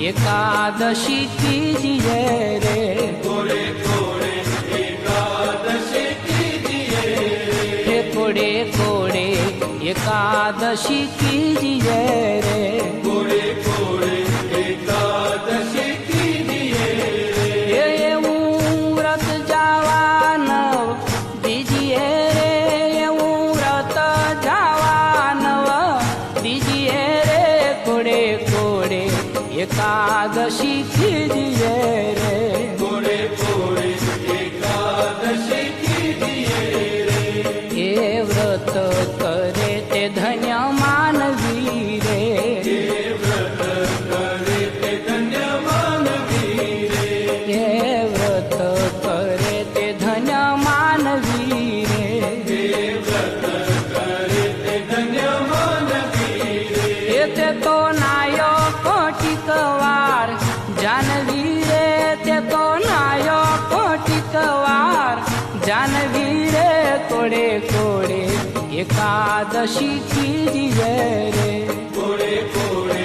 एकादशी कीजिए रे, कोड़े कोड़े एकादशी कीजिए, हे कोड़े कोड़े एकादशी कीजिए रे, कोड़े कोड़े एकादशी कीजिए, એવું વ્રત જવાનું દીજીએ રે, એવું વ્રત જવાનું દીજીએ રે, કોડે કોડે એકાદશી કીજીએ રે, कोड़े कोड़े एकादशी कीजिए रे, એ વ્રત કરે તે ધન્ય માનવી રે, ये व्रत करे ते धन्य मानवी रे, એ વ્રત કરે તે ધન્ય માનવી રે, ये व्रत करे ते धन्य मानवी रे, એ તે તો નાયો કોટિક વાર જાનવી રે, તે તો નાયો કોટિક વાર જાનવી રે, કોડે કોડે એકાદશી કીજીએ રે, कोड़े कोड़े